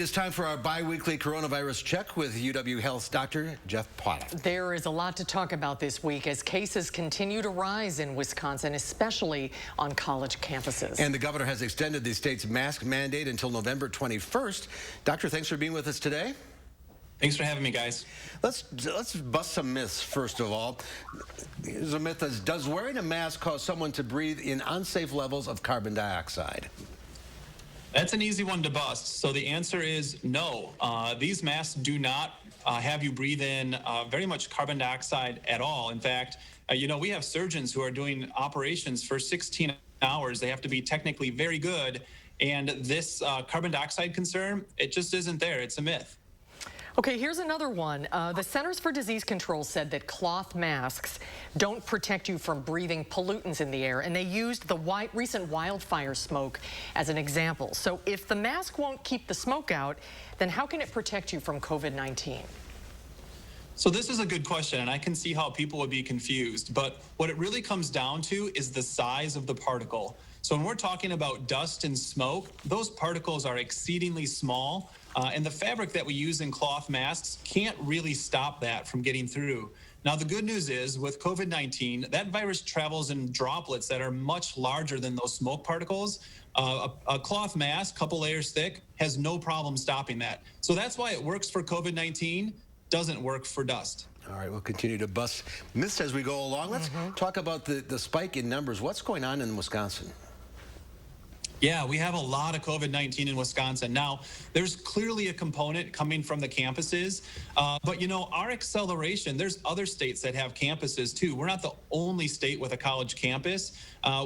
It's time for our biweekly coronavirus check with UW Health's Dr. Jeff Pothof. There is a lot to talk about this week as cases continue to rise in Wisconsin, especially on college campuses. And the governor has extended the state's mask mandate until November 21st. Doctor, thanks for being with us today. Thanks for having me, guys. Let's bust some myths, first of all. Here's a myth: does wearing a mask cause someone to breathe in unsafe levels of carbon dioxide? That's an easy one to bust. So the answer is no. These masks do not have you breathe in very much carbon dioxide at all. In fact, we have surgeons who are doing operations for 16 hours. They have to be technically very good. And this carbon dioxide concern, it just isn't there. It's a myth. Okay, here's another one. The Centers for Disease Control said that cloth masks don't protect you from breathing pollutants in the air, and they used the recent wildfire smoke as an example. So if the mask won't keep the smoke out, then how can it protect you from COVID-19? So this is a good question, and I can see how people would be confused. But what it really comes down to is the size of the particle. So when we're talking about dust and smoke, those particles are exceedingly small, and the fabric that we use in cloth masks can't really stop that from getting through. Now, the good news is with COVID-19, that virus travels in droplets that are much larger than those smoke particles. A cloth mask, couple layers thick, has no problem stopping that. So that's why it works for COVID-19, doesn't work for dust. All right, we'll continue to bust myths as we go along. Let's talk about the spike in numbers. What's going on in Wisconsin? Yeah, we have a lot of COVID-19 in Wisconsin. Now, there's clearly a component coming from the campuses, but our acceleration, there's other states that have campuses too. We're not the only state with a college campus.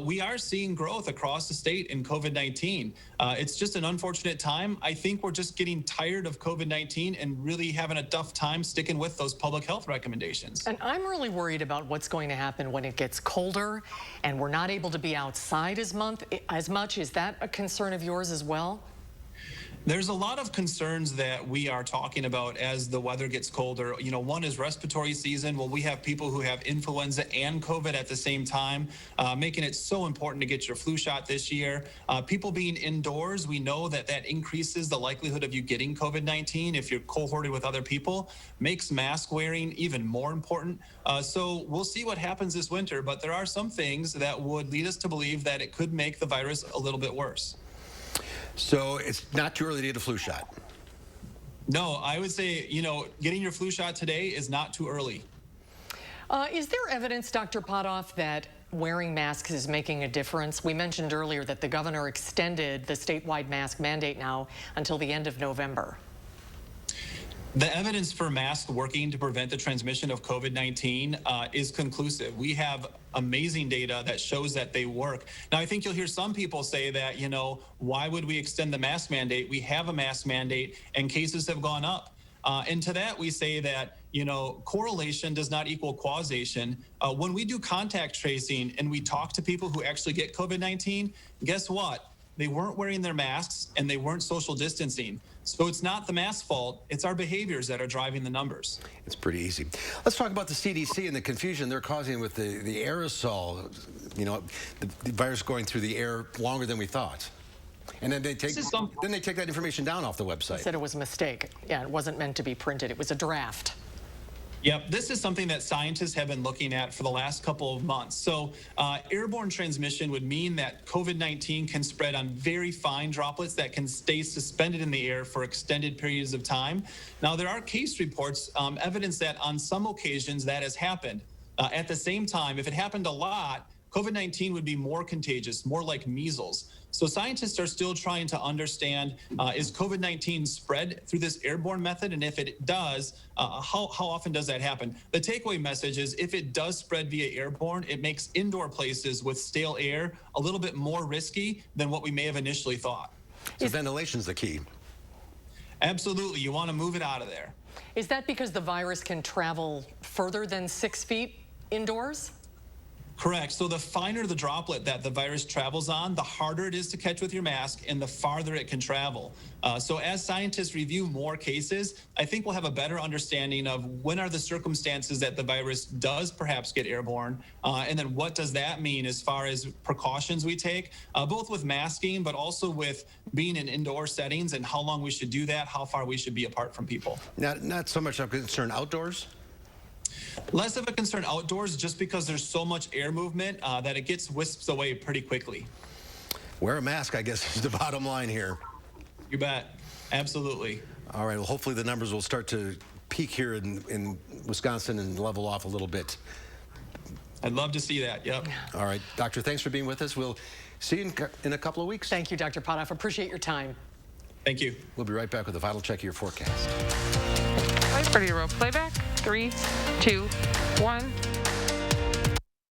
We are seeing growth across the state in COVID-19. It's just an unfortunate time. I think we're just getting tired of COVID-19 and really having a tough time sticking with those public health recommendations. And I'm really worried about what's going to happen when it gets colder and we're not able to be outside as much. Is that a concern of yours as well? There's a lot of concerns that we are talking about as the weather gets colder. One is respiratory season. Well, we have people who have influenza and COVID at the same time, making it so important to get your flu shot this year. People being indoors, we know that increases the likelihood of you getting COVID-19 if you're cohorted with other people, makes mask wearing even more important. So we'll see what happens this winter, but there are some things that would lead us to believe that it could make the virus a little bit worse. So it's not too early to get a flu shot? No, I would say, getting your flu shot today is not too early. Is there evidence, Dr. Pothof, that wearing masks is making a difference? We mentioned earlier that the governor extended the statewide mask mandate now until the end of November. The evidence for masks working to prevent the transmission of COVID-19 is conclusive. We have amazing data that shows that they work. Now, I think you'll hear some people say that, why would we extend the mask mandate? We have a mask mandate and cases have gone up. And to that, we say that, correlation does not equal causation. When we do contact tracing and we talk to people who actually get COVID-19, guess what? They weren't wearing their masks and they weren't social distancing. So it's not the mask fault, it's our behaviors that are driving the numbers. It's pretty easy. Let's talk about the CDC and the confusion they're causing with the aerosol, the virus going through the air longer than we thought. And then they take that information down off the website. They said it was a mistake. Yeah, it wasn't meant to be printed. It was a draft. Yep, this is something that scientists have been looking at for the last couple of months. So airborne transmission would mean that COVID-19 can spread on very fine droplets that can stay suspended in the air for extended periods of time. Now, there are case reports, evidence that on some occasions that has happened. At the same time, if it happened a lot, COVID-19 would be more contagious, more like measles. So scientists are still trying to understand, is COVID-19 spread through this airborne method? And if it does, how often does that happen? The takeaway message is if it does spread via airborne, it makes indoor places with stale air a little bit more risky than what we may have initially thought. So ventilation's the key. Absolutely. You want to move it out of there. Is that because the virus can travel further than 6 feet indoors? Correct. So the finer the droplet that the virus travels on, the harder it is to catch with your mask and the farther it can travel. So as scientists review more cases, I think we'll have a better understanding of when are the circumstances that the virus does perhaps get airborne, and then what does that mean as far as precautions we take, both with masking, but also with being in indoor settings and how long we should do that, how far we should be apart from people. Not so much of a concern outdoors? Less of a concern outdoors just because there's so much air movement that it gets whisked away pretty quickly. Wear a mask, I guess, is the bottom line here. You bet. Absolutely. All right. Well, hopefully the numbers will start to peak here in Wisconsin and level off a little bit. I'd love to see that. Yep. All right. Doctor, thanks for being with us. We'll see you in a couple of weeks. Thank you, Dr. Pothof. Appreciate your time. Thank you. We'll be right back with a final check of your forecast. Ready to roll playback. 3, 2, 1.